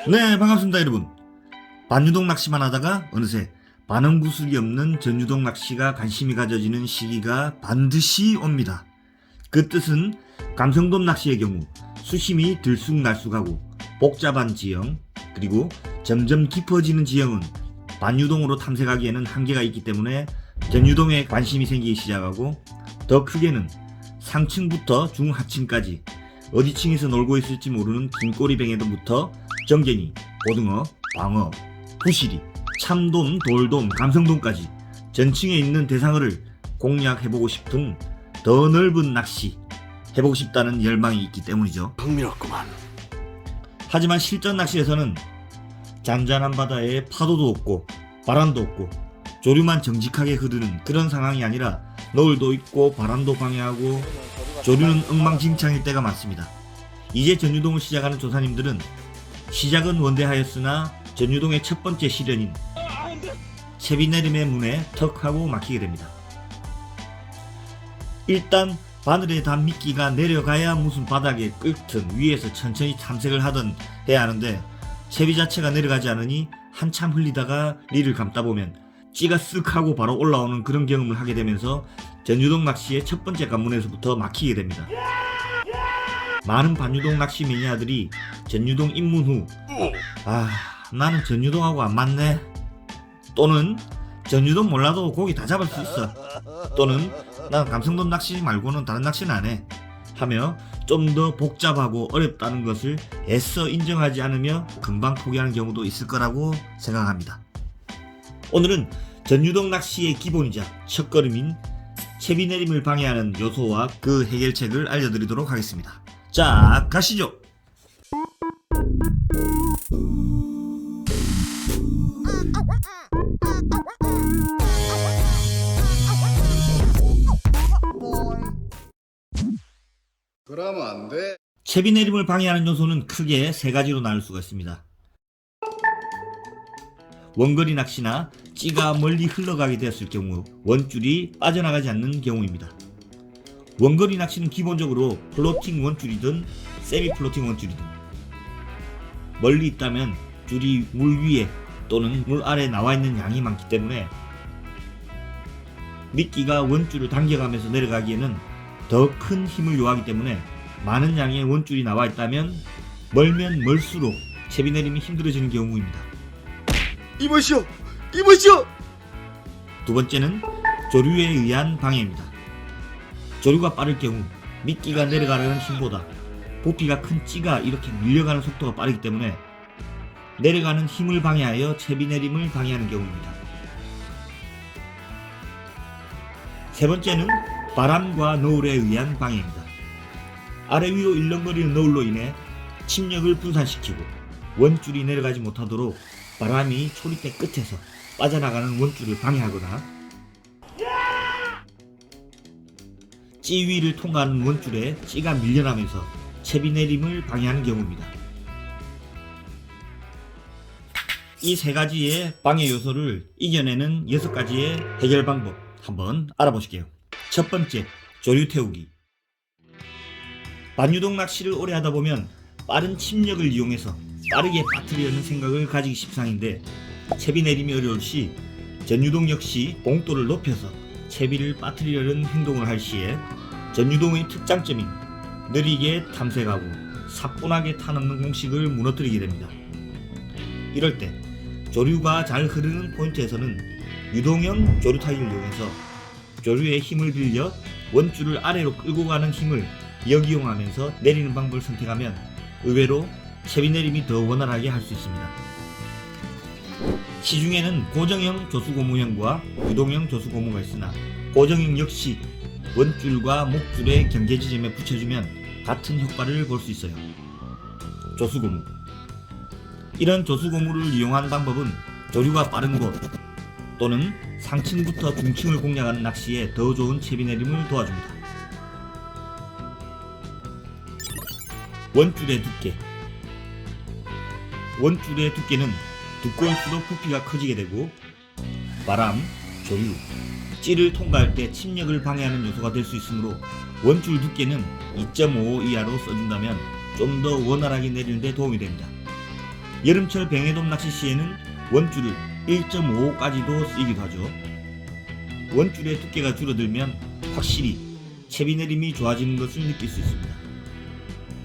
네, 반갑습니다 여러분. 반유동 낚시만 하다가 어느새 반응구슬이 없는 전유동 낚시가 관심이 가져지는 시기가 반드시 옵니다. 그 뜻은 감성돔 낚시의 경우 수심이 들쑥날쑥하고 복잡한 지형, 그리고 점점 깊어지는 지형은 반유동으로 탐색하기에는 한계가 있기 때문에 전유동에 관심이 생기기 시작하고, 더 크게는 상층부터 중하층까지 어디 층에서 놀고 있을지 모르는 긴꼬리뱅에도부터 정갱이, 고등어, 광어, 부시리, 참돔, 돌돔, 감성돔까지 전층에 있는 대상어를 공략해보고 싶은, 더 넓은 낚시 해보고 싶다는 열망이 있기 때문이죠. 흥미롭구만. 하지만 실전 낚시에서는 잔잔한 바다에 파도도 없고 바람도 없고 조류만 정직하게 흐르는 그런 상황이 아니라 노을도 있고 바람도 방해하고 조류는 엉망진창일 때가 많습니다. 이제 전유동을 시작하는 조사님들은 시작은 원대하였으나 전유동의 첫 번째 시련인 채비내림의 문에 턱 하고 막히게 됩니다. 일단 바늘에 단 미끼가 내려가야 무슨 바닥에 끓든 위에서 천천히 탐색을 하든 해야 하는데, 채비 자체가 내려가지 않으니 한참 흘리다가 리를 감다 보면 찌가 쓱 하고 바로 올라오는 그런 경험을 하게 되면서 전유동 낚시의 첫 번째 관문에서부터 막히게 됩니다. 많은 반유동 낚시 매니아들이 전유동 입문 후 나는 전유동하고 안 맞네, 또는 전유동 몰라도 고기 다 잡을 수 있어, 또는 난 감성돔 낚시 말고는 다른 낚시는 안 해 하며 좀 더 복잡하고 어렵다는 것을 애써 인정하지 않으며 금방 포기하는 경우도 있을 거라고 생각합니다. 오늘은 전유동 낚시의 기본이자 첫걸음인 채비 내림을 방해하는 요소와 그 해결책을 알려드리도록 하겠습니다. 자, 가시죠. 그러면 안 돼. 채비 내림을 방해하는 요소는 크게 세 가지로 나눌 수가 있습니다. 원거리 낚시나 찌가 멀리 흘러가게 되었을 경우 원줄이 빠져나가지 않는 경우입니다. 원거리 낚시는 기본적으로 플로팅 원줄이든 세미 플로팅 원줄이든 멀리 있다면 줄이 물 위에 또는 물 아래에 나와 있는 양이 많기 때문에 미끼가 원줄을 당겨가면서 내려가기에는 더 큰 힘을 요하기 때문에 많은 양의 원줄이 나와 있다면 멀면 멀수록 채비 내림이 힘들어지는 경우입니다. 이보시오, 이보시오. 두 번째는 조류에 의한 방해입니다. 조류가 빠를 경우 미끼가 내려가려는 힘보다 부피가 큰 찌가 이렇게 밀려가는 속도가 빠르기 때문에 내려가는 힘을 방해하여 채비 내림을 방해하는 경우입니다. 세 번째는 바람과 노을에 의한 방해입니다. 아래 위로 일렁거리는 노을로 인해 침력을 분산시키고 원줄이 내려가지 못하도록 바람이 초리대 끝에서 빠져나가는 원줄을 방해하거나, 찌 위를 통과하는 원줄에 찌가 밀려나면서 채비 내림을 방해하는 경우입니다. 이 세 가지의 방해 요소를 이겨내는 6가지의 해결 방법 한번 알아보실게요. 첫 번째, 조류 태우기. 반유동 낚시를 오래 하다 보면 빠른 침력을 이용해서 빠르게 빠뜨리려는 생각을 가지기 십상인데, 채비 내림이 어려울 시 전유동 역시 봉도를 높여서 채비를 빠뜨리려는 행동을 할 시에 전유동의 특장점인 느리게 탐색하고 사뿐하게 타넘는 공식을 무너뜨리게 됩니다. 이럴 때 조류가 잘 흐르는 포인트에서는 유동형 조류 타기를 이용해서 조류의 힘을 빌려 원줄을 아래로 끌고 가는 힘을 역이용하면서 내리는 방법을 선택하면 의외로 채비 내림이 더 원활하게 할 수 있습니다. 시중에는 고정형 조수고무형과 유동형 조수고무가 있으나 고정형 역시 원줄과 목줄의 경계 지점에 붙여주면 같은 효과를 볼 수 있어요. 조수고무. 이런 조수고무를 이용한 방법은 조류가 빠른 곳 또는 상층부터 중층을 공략하는 낚시에 더 좋은 채비 내림을 도와줍니다. 원줄의 두께. 원줄의 두께는 두꺼울수록 부피가 커지게 되고 바람, 조류, 찌를 통과할 때 침력을 방해하는 요소가 될 수 있으므로 원줄 두께는 2.5 이하로 써준다면 좀 더 원활하게 내리는 데 도움이 됩니다. 여름철 뱅에돔 낚시 시에는 원줄을 1.5까지도 쓰이기도 하죠. 원줄의 두께가 줄어들면 확실히 채비 내림이 좋아지는 것을 느낄 수 있습니다.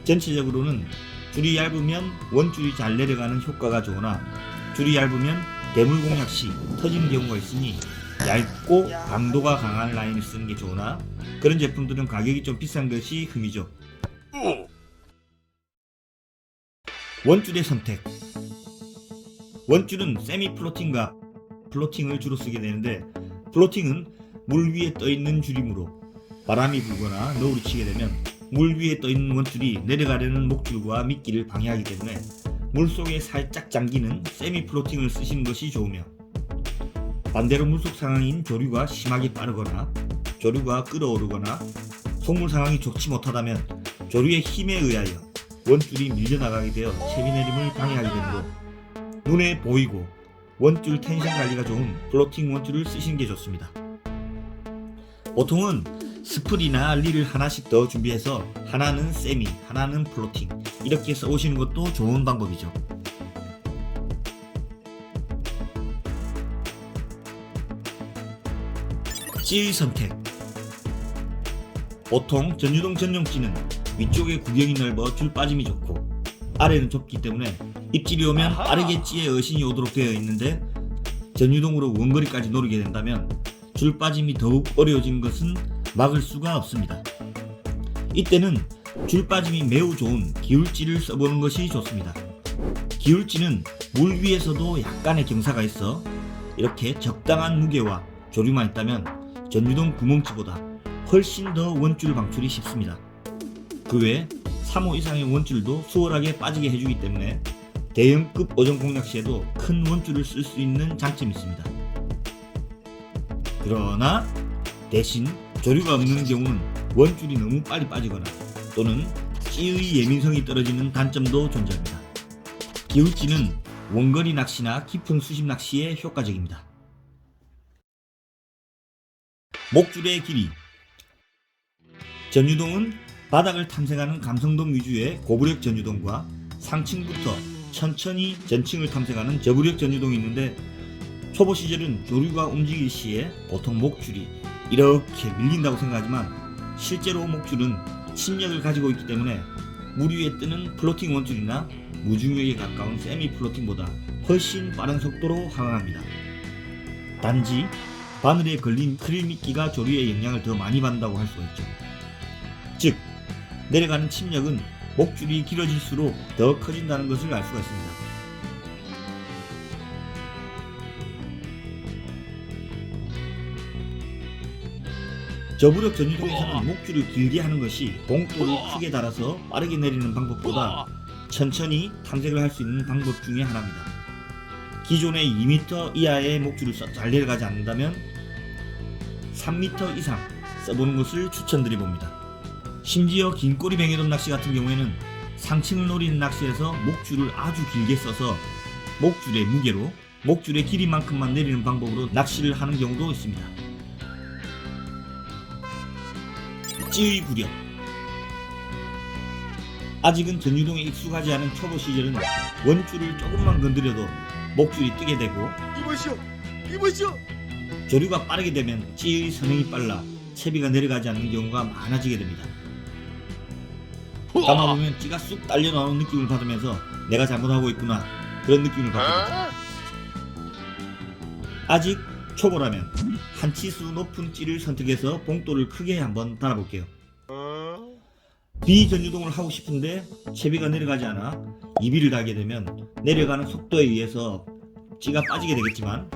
전체적으로는 줄이 얇으면 원줄이 잘 내려가는 효과가 좋으나 줄이 얇으면 대물 공략 시 터지는 경우가 있으니 얇고 강도가 강한 라인을 쓰는 게 좋으나 그런 제품들은 가격이 좀 비싼 것이 흠이죠. 원줄의 선택. 원줄은 세미 플로팅과 플로팅을 주로 쓰게 되는데, 플로팅은 물 위에 떠있는 줄이므로 바람이 불거나 너울이 치게 되면 물 위에 떠있는 원줄이 내려가려는 목줄과 미끼를 방해하기 때문에 물속에 살짝 잠기는 세미 플로팅을 쓰시는 것이 좋으며, 반대로 물속 상황인 조류가 심하게 빠르거나 조류가 끓어오르거나 속물 상황이 좋지 못하다면 조류의 힘에 의하여 원줄이 밀려나가게 되어 채비 내림을 방해하게 되므로 눈에 보이고 원줄 텐션 관리가 좋은 플로팅 원줄을 쓰시는 게 좋습니다. 보통은 스프리나 릴을 하나씩 더 준비해서 하나는 세미, 하나는 플로팅 이렇게 써오시는 것도 좋은 방법이죠. 찌의 선택. 보통 전유동 전용찌는 위쪽에 구경이 넓어 줄 빠짐이 좋고 아래는 좁기 때문에 입질이 오면 빠르게 찌에 어신이 오도록 되어 있는데, 전유동으로 원거리까지 노리게 된다면 줄 빠짐이 더욱 어려워지는 것은 막을 수가 없습니다. 이때는 줄 빠짐이 매우 좋은 기울찌를 써보는 것이 좋습니다. 기울찌는 물 위에서도 약간의 경사가 있어 이렇게 적당한 무게와 조류만 있다면 전유동 구멍찌보다 훨씬 더 원줄 방출이 쉽습니다. 그 외 3호 이상의 원줄도 수월하게 빠지게 해주기 때문에 대형급 어종 공략 시에도 큰 원줄을 쓸 수 있는 장점이 있습니다. 그러나 대신 조류가 없는 경우는 원줄이 너무 빨리 빠지거나 또는 찌의 예민성이 떨어지는 단점도 존재합니다. 기울찌는 원거리 낚시나 깊은 수심 낚시에 효과적입니다. 목줄의 길이. 전유동은 바닥을 탐색하는 감성돔 위주의 고부력 전유동과 상층부터 천천히 전층을 탐색하는 저부력 전유동이 있는데, 초보 시절은 조류가 움직일 시에 보통 목줄이 이렇게 밀린다고 생각하지만 실제로 목줄은 침력을 가지고 있기 때문에 물 위에 뜨는 플로팅 원줄이나 무중력에 가까운 세미 플로팅보다 훨씬 빠른 속도로 항항합니다. 단지 바늘에 걸린 크릴 미끼가 조류의 영향을 더 많이 받는다고 할 수가 있죠. 즉 내려가는 침력은 목줄이 길어질수록 더 커진다는 것을 알 수가 있습니다. 저부력 전유동에서는 목줄을 길게 하는 것이 봉돌을 크게 달아서 빠르게 내리는 방법보다 천천히 탐색을 할 수 있는 방법 중에 하나입니다. 기존의 2m 이하의 목줄을 잘 내려가지 않는다면 3m 이상 써보는 것을 추천드려봅니다. 심지어 긴 꼬리 뱅에돔 낚시 같은 경우에는 상층을 노리는 낚시에서 목줄을 아주 길게 써서 목줄의 무게로 목줄의 길이만큼만 내리는 방법으로 낚시를 하는 경우도 있습니다. 찌의 구력. 아직은 전유동에 익숙하지 않은 초보 시절은 원줄을 조금만 건드려도 목줄이 뜨게 되고, 이보시오. 조류가 빠르게 되면 찌의 선행이 빨라 채비가 내려가지 않는 경우가 많아지게 됩니다. 감아보면 찌가 쑥 딸려 나오는 느낌을 받으면서 내가 잘못하고 있구나 그런 느낌을 받게 됩니다. 아직 초보라면 한 치수 높은 찌를 선택해서 봉돌을 크게 한번 달아볼게요. 비전유동을 하고 싶은데 채비가 내려가지 않아 이비를 달게 되면 내려가는 속도에 의해서 찌가 빠지게 되겠지만,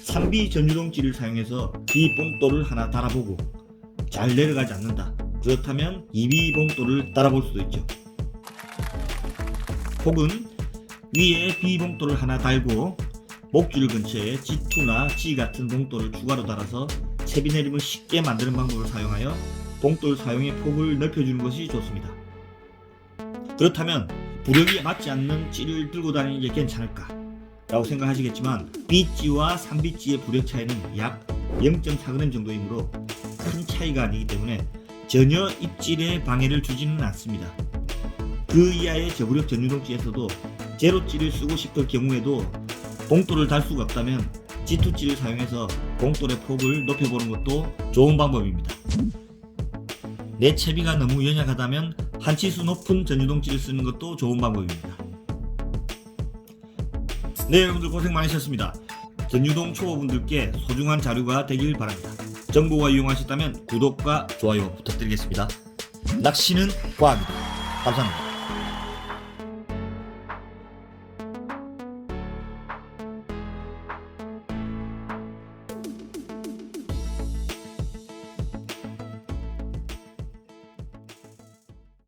3비 전유동 찌를 사용해서 비봉돌을 하나 달아보고 잘 내려가지 않는다, 그렇다면 2비 봉돌을 달아볼 수도 있죠. 혹은 위에 비봉돌을 하나 달고 목줄 근처에 G2나 G 같은 봉돌을 추가로 달아서 채비 내림을 쉽게 만드는 방법을 사용하여 봉돌 사용의 폭을 넓혀주는 것이 좋습니다. 그렇다면 부력이 맞지 않는 찌를 들고 다니는 게 괜찮을까 라고 생각하시겠지만, B찌와 3B찌의 부력 차이는 약 0.4g 정도이므로 큰 차이가 아니기 때문에 전혀 입질에 방해를 주지는 않습니다. 그 그 이하의 저부력 전유동찌에서도 제로찌를 쓰고 싶을 경우에도 봉돌을 달 수가 없다면 G2찌를 사용해서 봉돌의 폭을 높여보는 것도 좋은 방법입니다. 내 채비가 너무 연약하다면 한치수 높은 전유동찌를 쓰는 것도 좋은 방법입니다. 네, 여러분들 고생 많으셨습니다. 전유동 초보분들께 소중한 자료가 되길 바랍니다. 정보가 유용하셨다면 구독과 좋아요 부탁드리겠습니다. 낚시는 과학이다. 감사합니다.